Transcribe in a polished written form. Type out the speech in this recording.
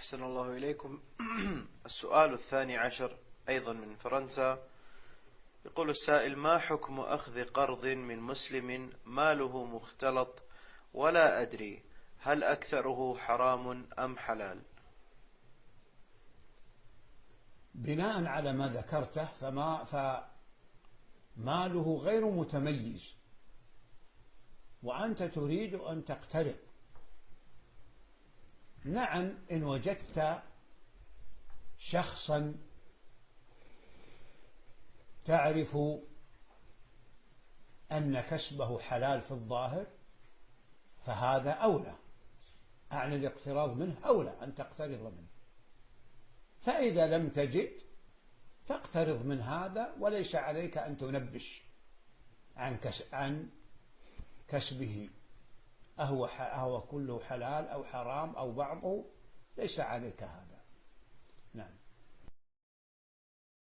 أحسن الله إليكم. السؤال الثاني عشر أيضا من فرنسا. يقول السائل: ما حكم أخذ قرض من مسلم ماله مختلط ولا أدري هل أكثره حرام أم حلال؟ بناء على ما ذكرته فماله غير متميز وأنت تريد أن تقترض. نعم، إن وجدت شخصا تعرف أن كسبه حلال في الظاهر فهذا أولى، أعني الاقتراض منه أولى أن تقترض منه. فإذا لم تجد فاقترض من هذا وليس عليك أن تنبش عن كسبه، أهو كله حلال أو حرام أو بعضه، ليس عليك هذا.